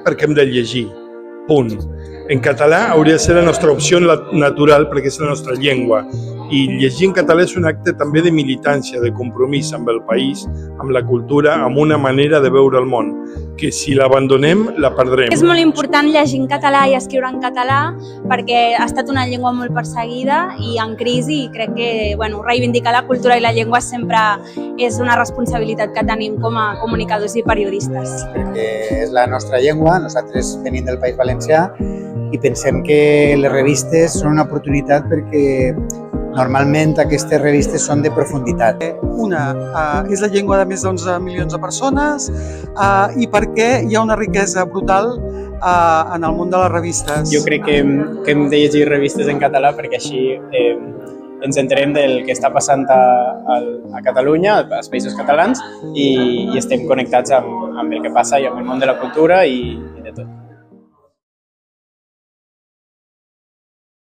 perquè hem de llegir, punt. En català hauria de ser la nostra opció natural perquè és la nostra llengua i llegir en català és un acte també de militància, de compromís amb el país, amb la cultura, amb una manera de veure el món, que si l'abandonem la perdrem. És molt important llegir en català i escriure en català perquè ha estat una llengua molt perseguida i en crisi, i crec que reivindicar la cultura i la llengua sempre és una responsabilitat que tenim com a comunicadors i periodistes. Perquè és la nostra llengua, nosaltres venim del País Valencià i pensem que les revistes són una oportunitat perquè normalment aquestes revistes són de profunditat. Una és la llengua de més d'11 milions de persones i perquè hi ha una riquesa brutal en el món de les revistes. Jo crec que hem de llegir revistes en català perquè així ens enterem del que està passant a Catalunya, als països catalans, i estem connectats amb el que passa i amb el món de la cultura i de tot.